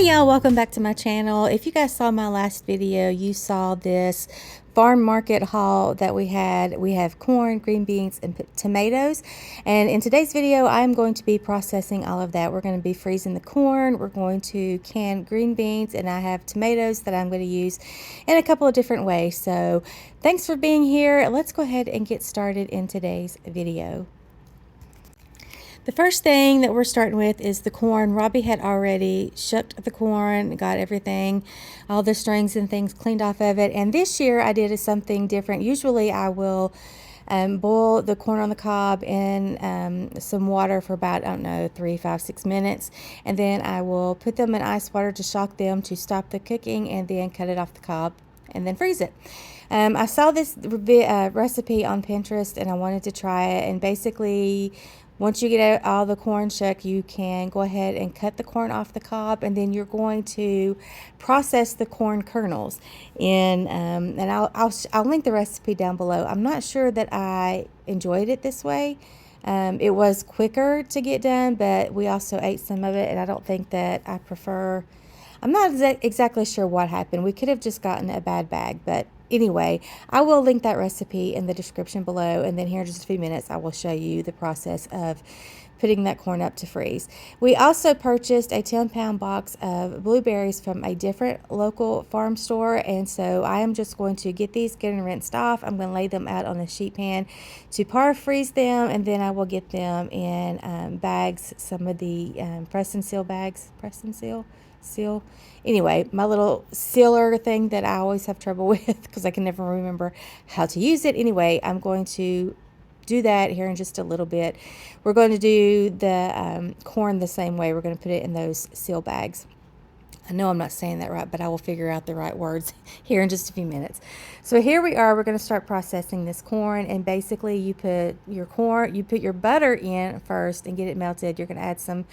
Hey y'all, welcome back to my channel. If you guys saw my last video, you saw this farm market haul that we had. We have corn, green beans, and tomatoes. And in today's video, I'm going to be processing all of that. We're going to be freezing the corn, we're going to can green beans, and I have tomatoes that I'm going to use in a couple of different ways. So thanks for being here. Let's go ahead and get started in today's video. The first thing that we're starting with is the corn. Robbie had already shucked the corn, got everything, all the strings and things cleaned off of it. And this year I did something different. Usually I will boil the corn on the cob in some water for about, I don't know, 3, 5, 6 minutes. And then I will put them in ice water to shock them to stop the cooking, and then cut it off the cob and then freeze it. I saw this recipe on Pinterest and I wanted to try it. And basically, once you get all the corn shucked, you can go ahead and cut the corn off the cob, and then you're going to process the corn kernels. And I'll link the recipe down below. I'm not sure that I enjoyed it this way. It was quicker to get done, but we also ate some of it, and I don't think that I prefer. I'm not exactly sure what happened. We could have just gotten a bad bag, but anyway, I will link that recipe in the description below, and then here in just a few minutes I will show you the process of putting that corn up to freeze. We also purchased a 10-pound box of blueberries from a different local farm store, and so I am just going to get these, get them rinsed off. I'm going to lay them out on a sheet pan to par freeze them, and then I will get them in bags, some of the press and seal bags, seal. Anyway, my little sealer thing that I always have trouble with because I can never remember how to use it. Anyway, I'm going to do that here in just a little bit. We're going to do the corn the same way. We're going to put it in those seal bags. I know I'm not saying that right, but I will figure out the right words here in just a few minutes. So here we are. We're going to start processing this corn, and basically you put your butter in first and get it melted. You're going to add some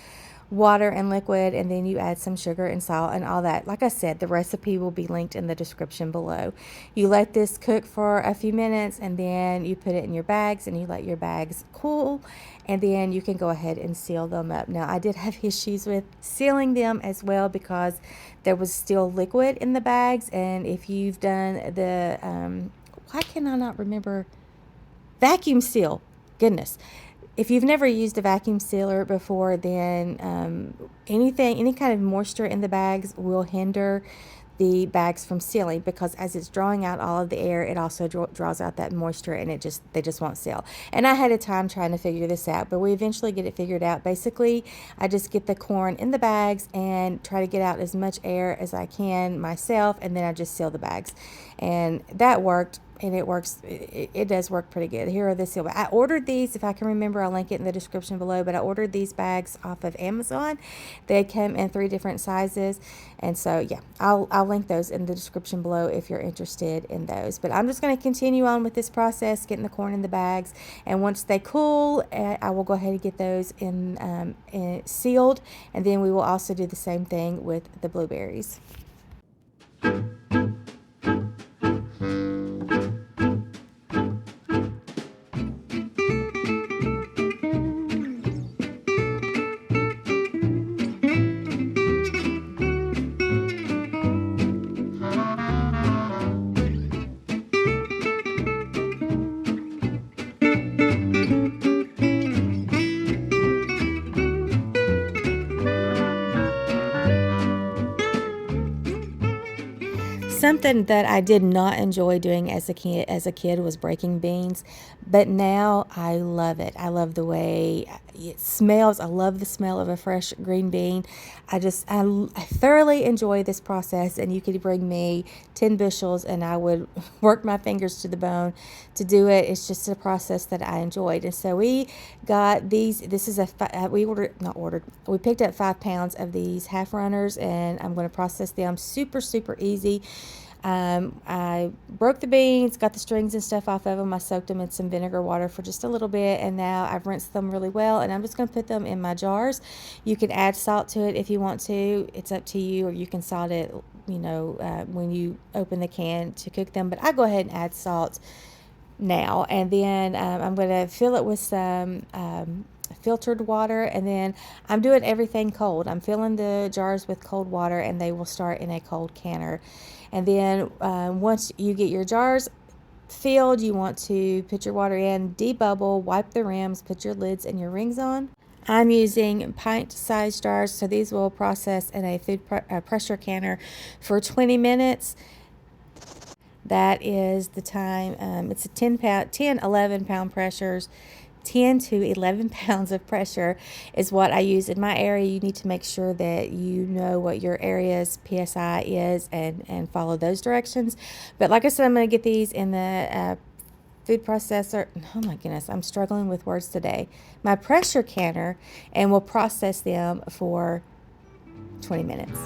water and liquid, and then you add some sugar and salt and all that. Like I said, the recipe will be linked in the description below. You let this cook for a few minutes, and then you put it in your bags, and you let your bags cool, and then you can go ahead and seal them up. Now, I did have issues with sealing them as well because there was still liquid in the bags, and if you've done the why can I not remember, vacuum seal, goodness. If you've never used a vacuum sealer before, then any kind of moisture in the bags will hinder the bags from sealing, because as it's drawing out all of the air, it also draws out that moisture, and they just won't seal. And I had a time trying to figure this out, but we eventually get it figured out. Basically, I just get the corn in the bags and try to get out as much air as I can myself, and then I just seal the bags. And that worked. And it works. It does work pretty good. Here are the seal bags. I ordered these, if I can remember, I'll link it in the description below, but I ordered these bags off of Amazon. They come in 3 different sizes, and so yeah, I'll link those in the description below if you're interested in those. But I'm just going to continue on with this process, getting the corn in the bags, and once they cool, I will go ahead and get those in sealed, and then we will also do the same thing with the blueberries. Something that I did not enjoy doing as a kid was breaking beans, but now I love it. I love the way it smells. I love the smell of a fresh green bean. I thoroughly enjoy this process, and you could bring me 10 bushels and I would work my fingers to the bone to do it. It's just a process that I enjoyed. And so we got these. This is we picked up 5 pounds of these half runners, and I'm going to process them. Super easy. I broke the beans, got the strings and stuff off of them. I soaked them in some vinegar water for just a little bit, and now I've rinsed them really well, and I'm just going to put them in my jars. You can add salt to it if you want to. It's up to you, or you can salt it, when you open the can to cook them. But I go ahead and add salt now, and then I'm going to fill it with some filtered water, and then I'm doing everything cold. I'm filling the jars with cold water, and they will start in a cold canner. And then once you get your jars filled, you want to put your water in, debubble, wipe the rims, put your lids and your rings on. I'm using pint-sized jars, so these will process in a food pressure canner for 20 minutes. That is the time. It's a 11 pound pressures. 10 to 11 pounds of pressure is what I use in my area. You need to make sure that you know what your area's PSI is and follow those directions. But like I said, I'm going to get these in the food processor. Oh my goodness, I'm struggling with words today. My pressure canner, and we'll process them for 20 minutes.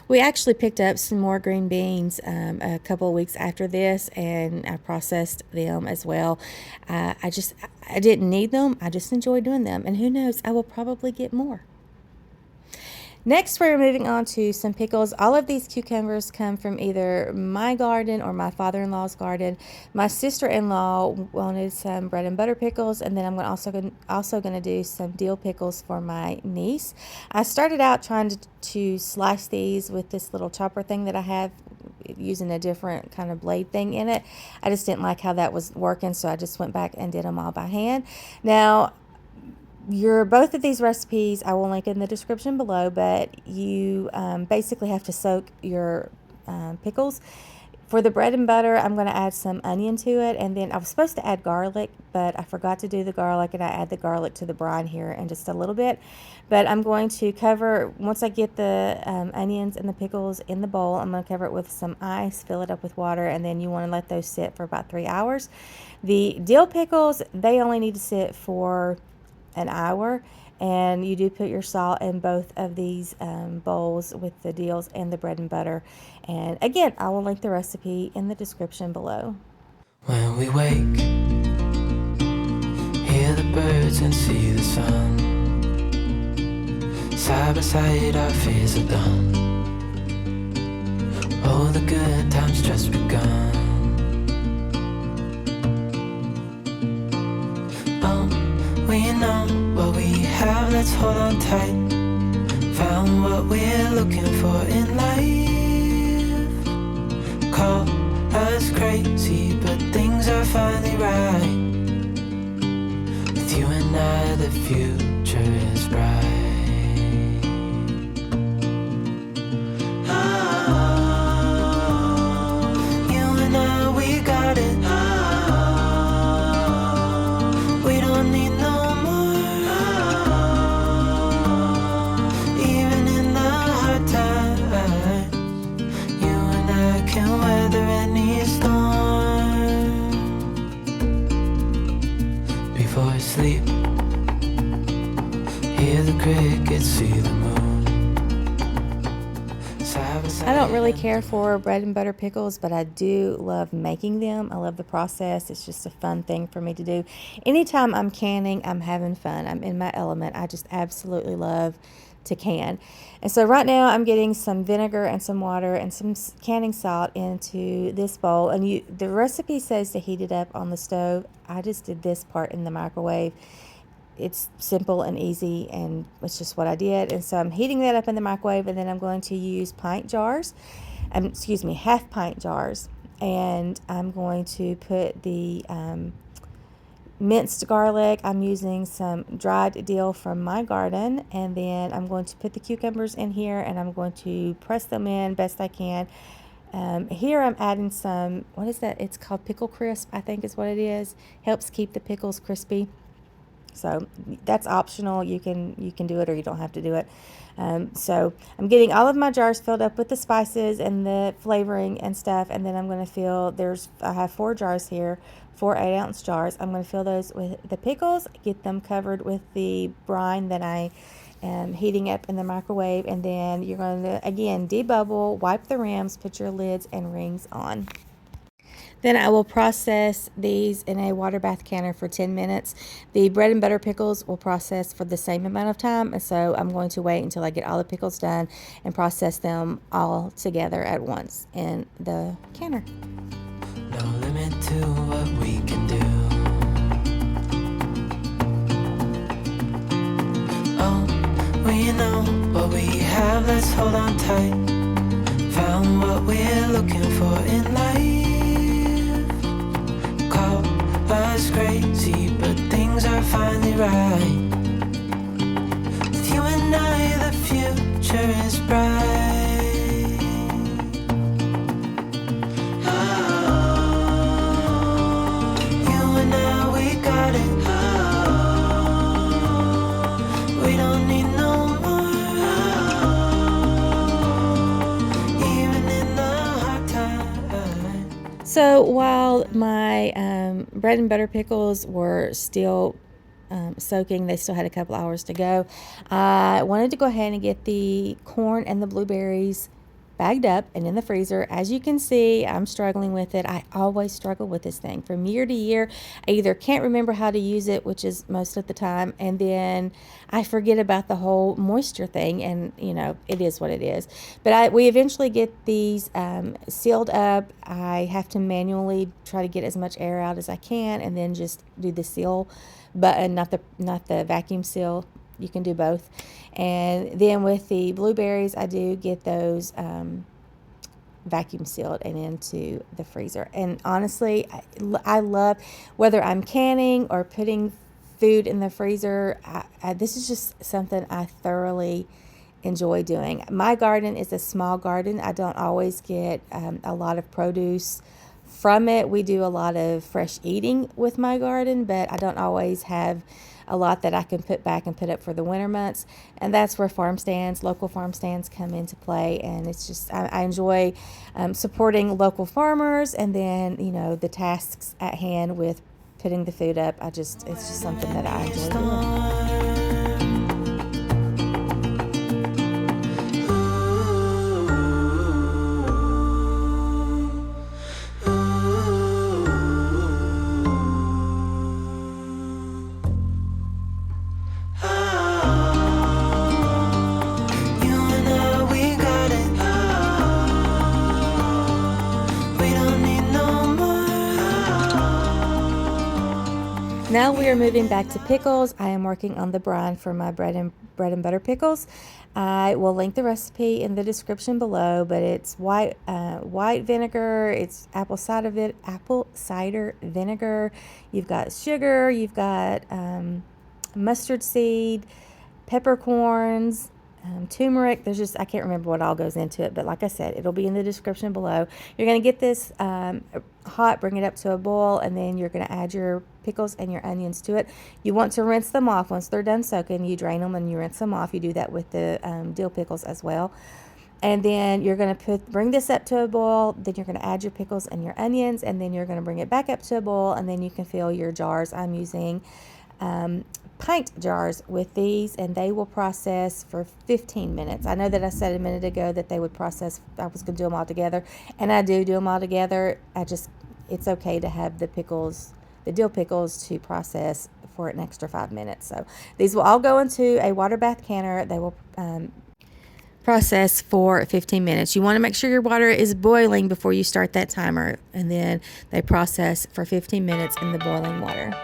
We actually picked up some more green beans a couple of weeks after this, and I processed them as well. I didn't need them. I just enjoy doing them, and who knows, I will probably get more. Next, we're moving on to some pickles. All of these cucumbers come from either my garden or my father-in-law's garden. My sister-in-law wanted some bread and butter pickles, and then I'm also going to do some dill pickles for my niece. I started out trying to slice these with this little chopper thing that I have, using a different kind of blade thing in it. I just didn't like how that was working, so I just went back and did them all by hand. Now, both of these recipes I will link in the description below, but you basically have to soak your pickles. For the bread and butter, I'm going to add some onion to it, and then I was supposed to add garlic, but I forgot to do the garlic, and I add the garlic to the brine here in just a little bit. But I'm going to cover, once I get the onions and the pickles in the bowl, I'm going to cover it with some ice, fill it up with water, and then you want to let those sit for about 3 hours. The dill pickles, they only need to sit for an hour, and you do put your salt in both of these bowls with the dills and the bread and butter. And again, I will link the recipe in the description below. When we wake, hear the birds and see the sun. Side by side our fears are done. Oh, the good times just begun. We know what we have, let's hold on tight. Found what we're looking for in life. Call us crazy, but things are finally right. With you and I, the future is bright. You and I, we got it. We don't need no more. Even in the hard times, you and I can weather any storm. Before I sleep, hear the crickets, see the moon. I don't really care for bread and butter pickles, but I do love making them. I love the process. It's just a fun thing for me to do. Anytime I'm canning, I'm having fun. I'm in my element. I just absolutely love to can. And so right now I'm getting some vinegar and some water and some canning salt into this bowl. And the recipe says to heat it up on the stove. I just did this part in the microwave. It's simple and easy, and it's just what I did. And so I'm heating that up in the microwave, and then I'm going to use half pint jars, and I'm going to put the minced garlic. I'm using some dried dill from my garden, and then I'm going to put the cucumbers in here, and I'm going to press them in best I can. Here I'm adding some, what is that? It's called pickle crisp, I think is what it is. Helps keep the pickles crispy. So that's optional. You can do it or you don't have to do it. So I'm getting all of my jars filled up with the spices and the flavoring and stuff, and then I'm going to fill, I have 4 jars here, 4 8-ounce jars. I'm going to fill those with the pickles, get them covered with the brine that I am heating up in the microwave, and then you're going to, again, debubble, wipe the rims, put your lids and rings on. Then I will process these in a water bath canner for 10 minutes. The bread and butter pickles will process for the same amount of time, and so I'm going to wait until I get all the pickles done and process them all together at once in the canner. No limit to what we can do. Oh, we know what we have, let's hold on tight. Found what we're looking for in life. Call us crazy, but things are finally right. With you and I, the future is bright. Oh, you and I, we got it. Oh, we don't need no more. Even in the hard times. So while my bread and butter pickles were still soaking, they still had a couple hours to go, I wanted to go ahead and get the corn and the blueberries bagged up and in the freezer. As you can see, I'm struggling with it. I always struggle with this thing from year to year. I either can't remember how to use it, which is most of the time, and then I forget about the whole moisture thing, and you know, it is what it is. But we eventually get these sealed up. I have to manually try to get as much air out as I can, and then just do the seal button, not the vacuum seal. You can do both. And then with the blueberries, I do get those vacuum sealed and into the freezer. And honestly, I love, whether I'm canning or putting food in the freezer, this is just something I thoroughly enjoy doing. My garden is a small garden. I don't always get a lot of produce from it. We do a lot of fresh eating with my garden, but I don't always have a lot that I can put back and put up for the winter months. And that's where local farm stands come into play. And it's just, I enjoy supporting local farmers, and then, you know, the tasks at hand with putting the food up. It's just something that I enjoy doing. Now we are moving back to pickles. I am working on the brine for my bread and butter pickles. I will link the recipe in the description below, but it's white vinegar, it's apple cider vinegar. You've got sugar, you've got mustard seed, peppercorns, turmeric. There's just, I can't remember what all goes into it, but like I said, it'll be in the description below. You're going to get this hot, bring it up to a boil, and then you're going to add your pickles and your onions to it. You want to rinse them off. Once they're done soaking, you drain them and you rinse them off. You do that with the dill pickles as well. And then you're going to bring this up to a boil. Then you're going to add your pickles and your onions, and then you're going to bring it back up to a boil, and then you can fill your jars. I'm using pint jars with these, and they will process for 15 minutes. I know that I said a minute ago that they would process, I was going to do them all together, and I do them all together. It's okay to have the dill pickles to process for an extra 5 minutes. So these will all go into a water bath canner. They will process for 15 minutes. You want to make sure your water is boiling before you start that timer, and then they process for 15 minutes in the boiling water.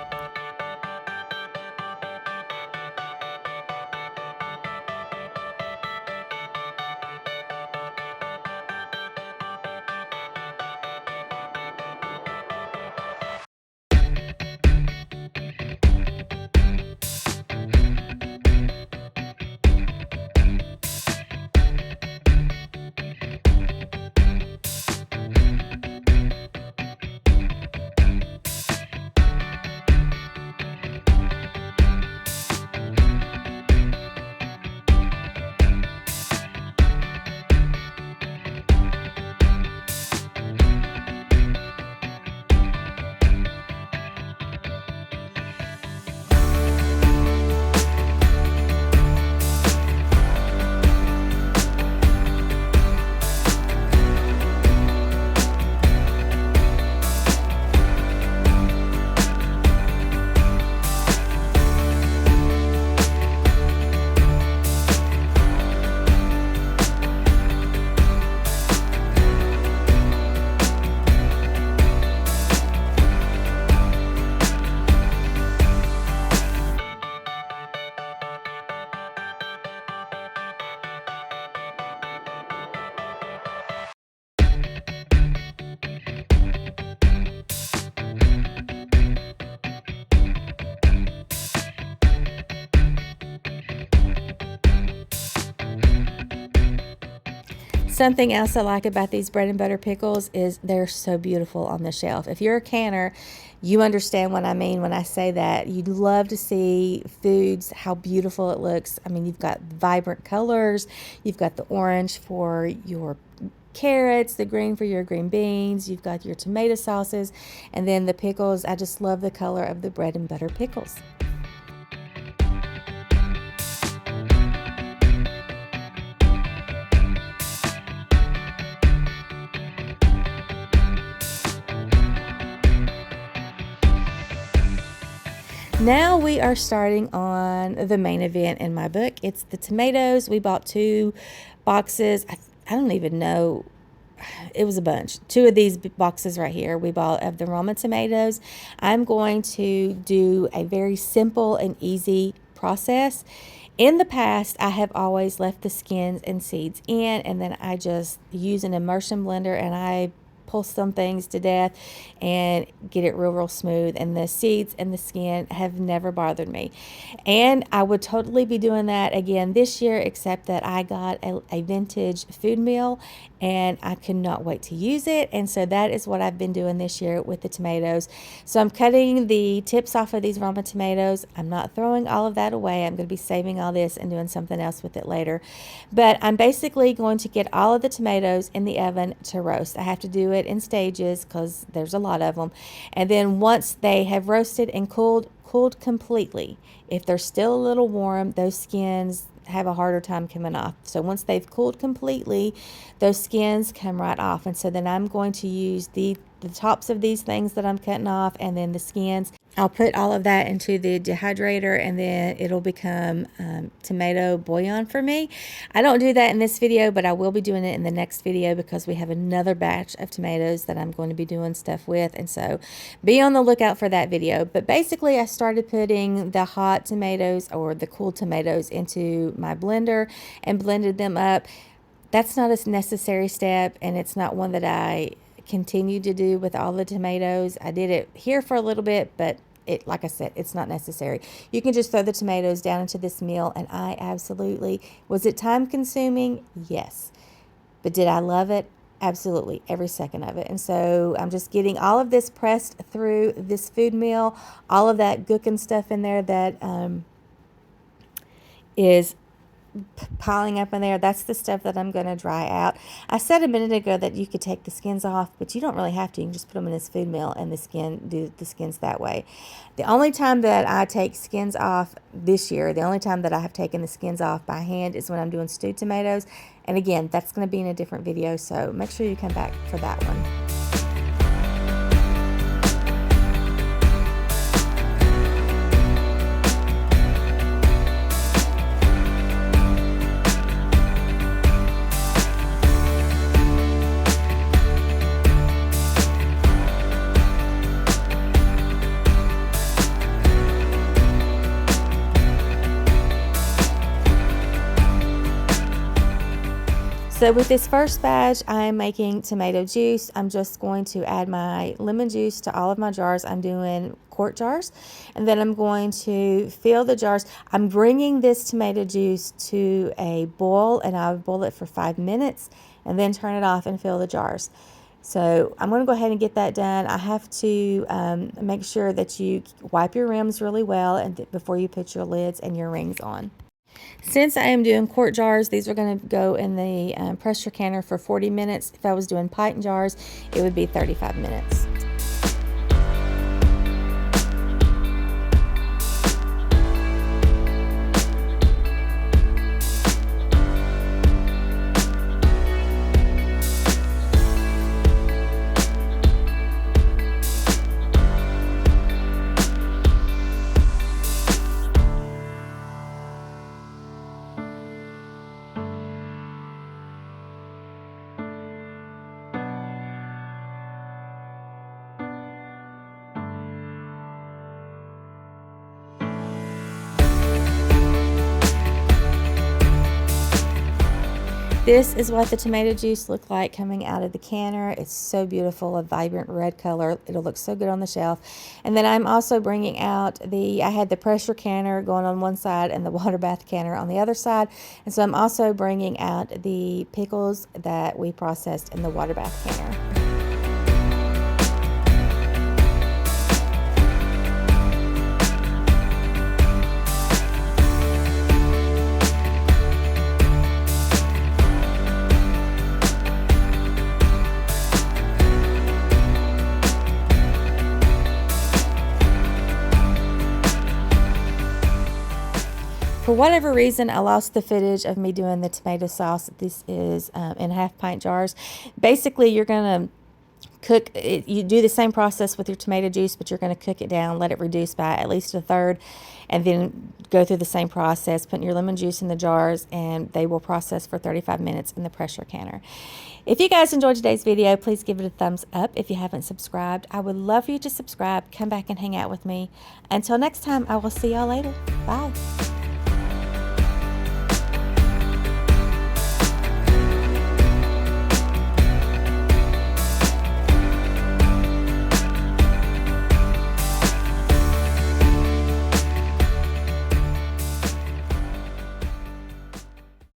Something else I like about these bread and butter pickles is they're so beautiful on the shelf. If you're a canner, you understand what I mean when I say that. You'd love to see foods, how beautiful it looks. I mean, you've got vibrant colors. You've got the orange for your carrots, the green for your green beans. You've got your tomato sauces, and then the pickles. I just love the color of the bread and butter pickles. Now we are starting on the main event in my book. It's the tomatoes. We bought 2 boxes. I don't even know. It was a bunch. 2 of these boxes right here we bought of the Roma tomatoes. I'm going to do a very simple and easy process. In the past, I have always left the skins and seeds in, and then I just use an immersion blender and I pull some things to death and get it real smooth, and the seeds and the skin have never bothered me, and I would totally be doing that again this year, except that I got a vintage food mill and I could not wait to use it, and so that is what I've been doing this year with the tomatoes. So I'm cutting the tips off of these Roma tomatoes. I'm not throwing all of that away. I'm going to be saving all this and doing something else with it later, but I'm basically going to get all of the tomatoes in the oven to roast. I have to do it in stages because there's a lot of them, and then once they have roasted and cooled completely, if they're still a little warm, those skins have a harder time coming off. So once they've cooled completely, those skins come right off. And so then I'm going to use the tops of these things that I'm cutting off, and then the skins. I'll put all of that into the dehydrator, and then it'll become tomato bouillon for me. I don't do that in this video, but I will be doing it in the next video because we have another batch of tomatoes that I'm going to be doing stuff with, and so be on the lookout for that video. But basically, I started putting the hot tomatoes or the cool tomatoes into my blender and blended them up. That's not a necessary step, and it's not one that I continue to do with all the tomatoes. I did it here for a little bit, but like I said, it's not necessary. You can just throw the tomatoes down into this meal, and I absolutely, was it time consuming? Yes. But did I love it? Absolutely, every second of it. And so I'm just getting all of this pressed through this food meal, all of that gook and stuff in there that is piling up in there. That's the stuff that I'm going to dry out. I said a minute ago that you could take the skins off, but you don't really have to. You can just put them in this food mill and do the skins that way. The only time that I take skins off this year, the only time that I have taken the skins off by hand is when I'm doing stewed tomatoes. And again, that's going to be in a different video, so make sure you come back for that one. So with this first batch, I'm making tomato juice. I'm just going to add my lemon juice to all of my jars. I'm doing quart jars, and then I'm going to fill the jars. I'm bringing this tomato juice to a boil, and I'll boil it for 5 minutes and then turn it off and fill the jars. So I'm going to go ahead and get that done. I have to make sure that you wipe your rims really well and before you put your lids and your rings on. Since I am doing quart jars, these are going to go in the pressure canner for 40 minutes. If I was doing pint jars, it would be 35 minutes. This is what the tomato juice looked like coming out of the canner. It's so beautiful, a vibrant red color. It'll look so good on the shelf. And then I'm also bringing out I had the pressure canner going on one side and the water bath canner on the other side. And so I'm also bringing out the pickles that we processed in the water bath canner. For whatever reason, I lost the footage of me doing the tomato sauce. This is in half-pint jars. Basically, you're going to cook it. You do the same process with your tomato juice, but you're going to cook it down, let it reduce by at least a third, and then go through the same process, putting your lemon juice in the jars, and they will process for 35 minutes in the pressure canner. If you guys enjoyed today's video, please give it a thumbs up. If you haven't subscribed, I would love for you to subscribe. Come back and hang out with me. Until next time, I will see y'all later. Bye.